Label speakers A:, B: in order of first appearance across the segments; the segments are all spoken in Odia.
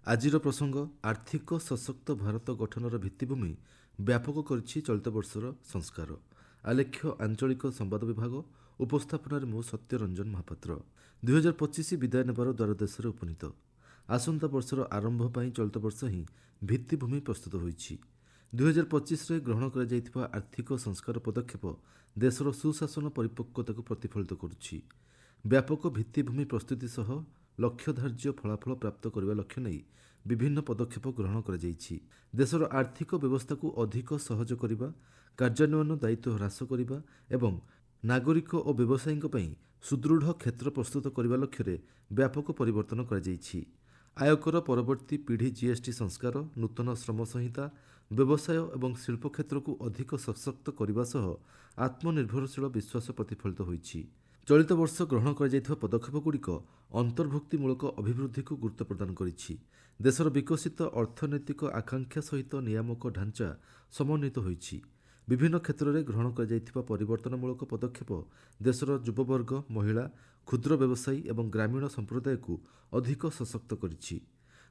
A: ଆଜିର ପ୍ରସଙ୍ଗ ଆର୍ଥିକ ସଶକ୍ତ ଭାରତ ଗଠନର ଭିତ୍ତିଭୂମି ବ୍ୟାପକ କରିଛି ଚଳିତ ବର୍ଷର ସଂସ୍କାର। ଆଲେଖ୍ୟ ଆଞ୍ଚଳିକ ସମ୍ବାଦ ବିଭାଗ ଉପସ୍ଥାପନାରେ ମୁଁ ସତ୍ୟରଞ୍ଜନ ମହାପାତ୍ର। 2025 ବିଦାୟ ନେବାର ଦ୍ୱାରଦେଶରେ ଉପନୀତ। ଆସନ୍ତା ବର୍ଷର ଆରମ୍ଭ ପାଇଁ ଚଳିତ ବର୍ଷ ହିଁ ଭିତ୍ତିଭୂମି ପ୍ରସ୍ତୁତ ହୋଇଛି। 2025ରେ ଗ୍ରହଣ କରାଯାଇଥିବା ଆର୍ଥିକ ସଂସ୍କାର ପଦକ୍ଷେପ ଦେଶର ସୁଶାସନ ପରିପକ୍ୱତାକୁ ପ୍ରତିଫଳିତ କରୁଛି। ବ୍ୟାପକ ଭିତ୍ତିଭୂମି ପ୍ରସ୍ତୁତି ସହ ଲକ୍ଷ୍ୟଧାର୍ଯ୍ୟ ଫଳାଫଳ ପ୍ରାପ୍ତ କରିବା ଲକ୍ଷ୍ୟ ନେଇ ବିଭିନ୍ନ ପଦକ୍ଷେପ ଗ୍ରହଣ କରାଯାଇଛି। ଦେଶର ଆର୍ଥିକ ବ୍ୟବସ୍ଥାକୁ ଅଧିକ ସହଜ କରିବା, କାର୍ଯ୍ୟାନ୍ୱୟନ ଦାୟିତ୍ୱ ହ୍ରାସ କରିବା ଏବଂ ନାଗରିକ ଓ ବ୍ୟବସାୟୀଙ୍କ ପାଇଁ ସୁଦୃଢ଼ କ୍ଷେତ୍ର ପ୍ରସ୍ତୁତ କରିବା ଲକ୍ଷ୍ୟରେ ବ୍ୟାପକ ପରିବର୍ତ୍ତନ କରାଯାଇଛି। ଆୟକର ପରବର୍ତ୍ତୀ ପିଢ଼ି ଜିଏସ୍ଟି ସଂସ୍କାର, ନୂତନ ଶ୍ରମ ସଂହିତା, ବ୍ୟବସାୟ ଏବଂ ଶିଳ୍ପ କ୍ଷେତ୍ରକୁ ଅଧିକ ସଶକ୍ତ କରିବା ସହ ଆତ୍ମନିର୍ଭରଶୀଳ ବିଶ୍ୱାସ ପ୍ରତିଫଳିତ ହୋଇଛି। ଚଳିତ ବର୍ଷ ଗ୍ରହଣ କରାଯାଇଥିବା ପଦକ୍ଷେପଗୁଡ଼ିକ ଅନ୍ତର୍ଭୁକ୍ତିମୂଳକ ଅଭିବୃଦ୍ଧିକୁ ଗୁରୁତ୍ୱ ପ୍ରଦାନ କରିଛି। ଦେଶର ବିକଶିତ ଅର୍ଥନୈତିକ ଆକାଂକ୍ଷା ସହିତ ନିୟାମକ ଢାଞ୍ଚା ସମନ୍ୱିତ ହୋଇଛି। ବିଭିନ୍ନ କ୍ଷେତ୍ରରେ ଗ୍ରହଣ କରାଯାଇଥିବା ପରିବର୍ତ୍ତନମୂଳକ ପଦକ୍ଷେପ ଦେଶର ଯୁବବର୍ଗ, ମହିଳା, କ୍ଷୁଦ୍ର ବ୍ୟବସାୟୀ ଏବଂ ଗ୍ରାମୀଣ ସମ୍ପ୍ରଦାୟକୁ ଅଧିକ ସଶକ୍ତ କରିଛି।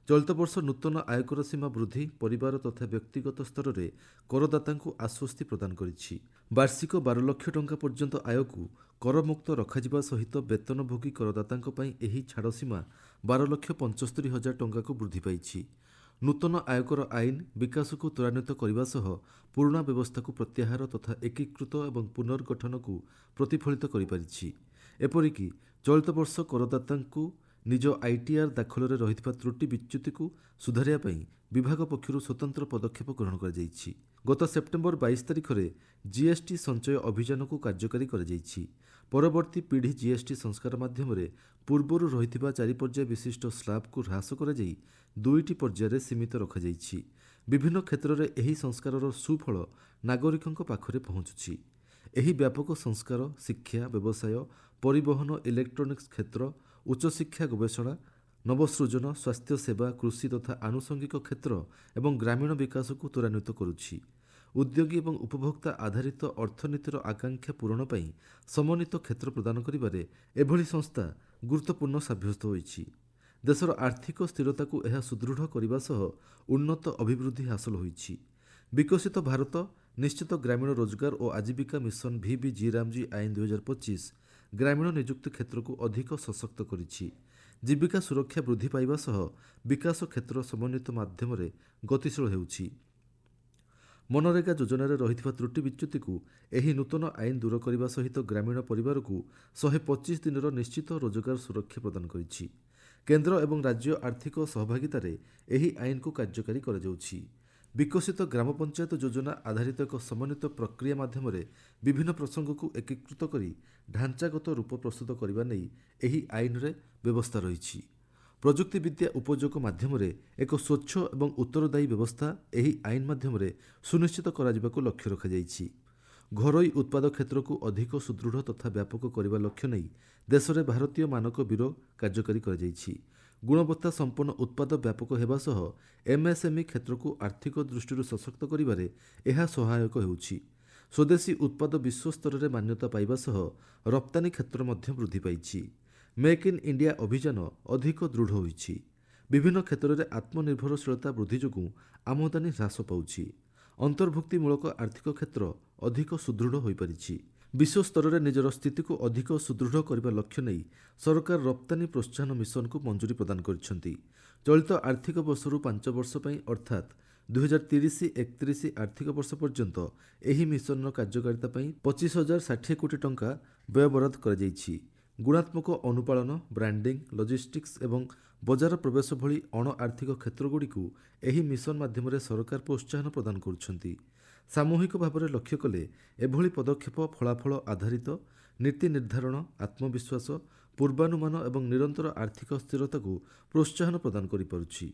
A: ଚଳିତ ବର୍ଷ ନୂତନ ଆୟକର ସୀମା ବୃଦ୍ଧି ପରିବାର ତଥା ବ୍ୟକ୍ତିଗତ ସ୍ତରରେ କରଦାତାଙ୍କୁ ଆଶ୍ୱସ୍ତି ପ୍ରଦାନ କରିଛି। ବାର୍ଷିକ 12 ଲକ୍ଷ ଟଙ୍କା ପର୍ଯ୍ୟନ୍ତ ଆୟକୁ କରମୁକ୍ତ ରଖାଯିବା ସହିତ ବେତନଭୋଗୀ କରଦାତାଙ୍କ ପାଇଁ ଏହି ଛାଡ଼ ସୀମା 12,75,000 ଟଙ୍କାକୁ ବୃଦ୍ଧି ପାଇଛି। ନୂତନ ଆୟକର ଆଇନ ବିକାଶକୁ ତ୍ୱରାନ୍ୱିତ କରିବା ସହ ପୁରୁଣା ବ୍ୟବସ୍ଥାକୁ ପ୍ରତ୍ୟାହାର ତଥା ଏକୀକୃତ ଏବଂ ପୁନର୍ଗଠନକୁ ପ୍ରତିଫଳିତ କରିପାରିଛି। ଏପରିକି ଚଳିତ ବର୍ଷ କରଦାତାଙ୍କୁ ନିଜ ଆଇଟିଆର୍ ଦାଖଲରେ ରହିଥିବା ତ୍ରୁଟି ବିଚ୍ୟୁତିକୁ ସୁଧାରିବା ପାଇଁ ବିଭାଗ ପକ୍ଷରୁ ସ୍ୱତନ୍ତ୍ର ପଦକ୍ଷେପ ଗ୍ରହଣ କରାଯାଇଛି। ଗତ ସେପ୍ଟେମ୍ବର 22 ତାରିଖରେ ଜିଏସ୍ଟି ସଞ୍ଚୟ ଅଭିଯାନକୁ କାର୍ଯ୍ୟକାରୀ କରାଯାଇଛି। ପରବର୍ତ୍ତୀ ପିଢ଼ି ଜିଏସ୍ଟି ସଂସ୍କାର ମାଧ୍ୟମରେ ପୂର୍ବରୁ ରହିଥିବା 4 ପର୍ଯ୍ୟାୟ ବିଶିଷ୍ଟ ସ୍ଲାବକୁ ହ୍ରାସ କରାଯାଇ 2ଟି ପର୍ଯ୍ୟାୟରେ ସୀମିତ ରଖାଯାଇଛି। ବିଭିନ୍ନ କ୍ଷେତ୍ରରେ ଏହି ସଂସ୍କାରର ସୁଫଳ ନାଗରିକଙ୍କ ପାଖରେ ପହଞ୍ଚୁଛି। ଏହି ବ୍ୟାପକ ସଂସ୍କାର ଶିକ୍ଷା, ବ୍ୟବସାୟ, ପରିବହନ, ଇଲେକ୍ଟ୍ରୋନିକ୍ସ କ୍ଷେତ୍ର, ଉଚ୍ଚଶିକ୍ଷା ଗବେଷଣା, ନବସୃଜନ, ସ୍ୱାସ୍ଥ୍ୟସେବା, କୃଷି ତଥା ଆନୁଷଙ୍ଗିକ କ୍ଷେତ୍ର ଏବଂ ଗ୍ରାମୀଣ ବିକାଶକୁ ତ୍ୱରାନ୍ୱିତ କରୁଛି। ଉଦ୍ୟୋଗୀ ଏବଂ ଉପଭୋକ୍ତା ଆଧାରିତ ଅର୍ଥନୀତିର ଆକାଂକ୍ଷା ପୂରଣ ପାଇଁ ସମନ୍ୱିତ କ୍ଷେତ୍ର ପ୍ରଦାନ କରିବାରେ ଏଭଳି ସଂସ୍ଥା ଗୁରୁତ୍ୱପୂର୍ଣ୍ଣ ସାବ୍ୟସ୍ତ ହୋଇଛି। ଦେଶର ଆର୍ଥିକ ସ୍ଥିରତାକୁ ଏହା ସୁଦୃଢ଼ କରିବା ସହ ଉନ୍ନତ ଅଭିବୃଦ୍ଧି ହାସଲ ହୋଇଛି। ବିକଶିତ ଭାରତ ନିଶ୍ଚିତ ଗ୍ରାମୀଣ ରୋଜଗାର ଓ ଆଜୀବିକା ମିଶନ VBG-RAMG ଆଇନ 2025 ଗ୍ରାମୀଣ ନିଯୁକ୍ତି କ୍ଷେତ୍ରକୁ ଅଧିକ ସଶକ୍ତ କରିଛି। ଜୀବିକା ସୁରକ୍ଷା ବୃଦ୍ଧି ପାଇବା ସହ ବିକାଶ କ୍ଷେତ୍ର ସମନ୍ୱିତ ମାଧ୍ୟମରେ ଗତିଶୀଳ ହେଉଛି। ମନରେଗା ଯୋଜନାରେ ରହିଥିବା ତ୍ରୁଟି ବିଚ୍ୟୁତିକୁ ଏହି ନୂତନ ଆଇନ ଦୂର କରିବା ସହିତ ଗ୍ରାମୀଣ ପରିବାରକୁ 125 ଦିନର ନିଶ୍ଚିତ ରୋଜଗାର ସୁରକ୍ଷା ପ୍ରଦାନ କରିଛି। କେନ୍ଦ୍ର ଏବଂ ରାଜ୍ୟ ଆର୍ଥିକ ସହଭାଗିତାରେ ଏହି ଆଇନକୁ କାର୍ଯ୍ୟକାରୀ କରାଯାଉଛି। ବିକଶିତ ଗ୍ରାମ ପଞ୍ଚାୟତ ଯୋଜନା ଆଧାରିତ ଏକ ସମନ୍ୱିତ ପ୍ରକ୍ରିୟା ମାଧ୍ୟମରେ ବିଭିନ୍ନ ପ୍ରସଙ୍ଗକୁ ଏକୀକୃତ କରି ଢାଞ୍ଚାଗତ ରୂପ ପ୍ରସ୍ତୁତ କରିବା ନେଇ ଏହି ଆଇନରେ ବ୍ୟବସ୍ଥା ରହିଛି। ପ୍ରଯୁକ୍ତିବିଦ୍ୟା ଉପଯୋଗ ମାଧ୍ୟମରେ ଏକ ସ୍ୱଚ୍ଛ ଏବଂ ଉତ୍ତରଦାୟୀ ବ୍ୟବସ୍ଥା ଏହି ଆଇନ ମାଧ୍ୟମରେ ସୁନିଶ୍ଚିତ କରାଯିବାକୁ ଲକ୍ଷ୍ୟ ରଖାଯାଇଛି। ଘରୋଇ ଉତ୍ପାଦ କ୍ଷେତ୍ରକୁ ଅଧିକ ସୁଦୃଢ଼ ତଥା ବ୍ୟାପକ କରିବା ଲକ୍ଷ୍ୟ ନେଇ ଦେଶରେ ଭାରତୀୟ ମାନକ ବ୍ୟୁରୋ କାର୍ଯ୍ୟକାରୀ କରାଯାଇଛି। ଗୁଣବତ୍ତା ସମ୍ପନ୍ନ ଉତ୍ପାଦ ବ୍ୟାପକ ହେବା ସହ MSME କ୍ଷେତ୍ରକୁ ଆର୍ଥିକ ଦୃଷ୍ଟିରୁ ସଶକ୍ତ କରିବାରେ ଏହା ସହାୟକ ହେଉଛି। ସ୍ୱଦେଶୀ ଉତ୍ପାଦ ବିଶ୍ୱସ୍ତରରେ ମାନ୍ୟତା ପାଇବା ସହ ରପ୍ତାନି କ୍ଷେତ୍ର ମଧ୍ୟ ବୃଦ୍ଧି ପାଇଛି। ମେକ୍ ଇନ୍ ଇଣ୍ଡିଆ ଅଭିଯାନ ଅଧିକ ଦୃଢ଼ ହୋଇଛି। ବିଭିନ୍ନ କ୍ଷେତ୍ରରେ ଆତ୍ମନିର୍ଭରଶୀଳତା ବୃଦ୍ଧି ଯୋଗୁଁ ଆମଦାନୀ ହ୍ରାସ ପାଉଛି। ଅନ୍ତର୍ଭୁକ୍ତିମୂଳକ ଆର୍ଥିକ କ୍ଷେତ୍ର ଅଧିକ ସୁଦୃଢ଼ ହୋଇପାରିଛି। ବିଶ୍ୱସ୍ତରରେ ନିଜର ସ୍ଥିତିକୁ ଅଧିକ ସୁଦୃଢ଼ କରିବା ଲକ୍ଷ୍ୟ ନେଇ ସରକାର ରପ୍ତାନି ପ୍ରୋତ୍ସାହନ ମିଶନକୁ ମଞ୍ଜୁରୀ ପ୍ରଦାନ କରିଛନ୍ତି। ଚଳିତ ଆର୍ଥିକ ବର୍ଷରୁ 5 ବର୍ଷ ପାଇଁ ଅର୍ଥାତ୍ 2030-31 ଆର୍ଥିକ ବର୍ଷ ପର୍ଯ୍ୟନ୍ତ ଏହି ମିଶନର କାର୍ଯ୍ୟକାରିତା ପାଇଁ 25,060 କୋଟି ଟଙ୍କା ବ୍ୟୟବରାଦ କରାଯାଇଛି। ଗୁଣାତ୍ମକ ଅନୁପାଳନ, ବ୍ରାଣ୍ଡିଂ, ଲଜିଷ୍ଟିକ୍ସ ଏବଂ ବଜାର ପ୍ରବେଶ ଭଳି ଅଣ ଆର୍ଥିକ କ୍ଷେତ୍ରଗୁଡ଼ିକୁ ଏହି ମିଶନ ମାଧ୍ୟମରେ ସରକାର ପ୍ରୋତ୍ସାହନ ପ୍ରଦାନ କରୁଛନ୍ତି। ସାମୂହିକ ଭାବରେ ଲକ୍ଷ୍ୟ କଲେ ଏଭଳି ପଦକ୍ଷେପ ଫଳାଫଳ ଆଧାରିତ ନୀତି ନିର୍ଦ୍ଧାରଣ, ଆତ୍ମବିଶ୍ୱାସ, ପୂର୍ବାନୁମାନ ଏବଂ ନିରନ୍ତର ଆର୍ଥିକ ସ୍ଥିରତାକୁ ପ୍ରୋତ୍ସାହନ ପ୍ରଦାନ କରିପାରୁଛି।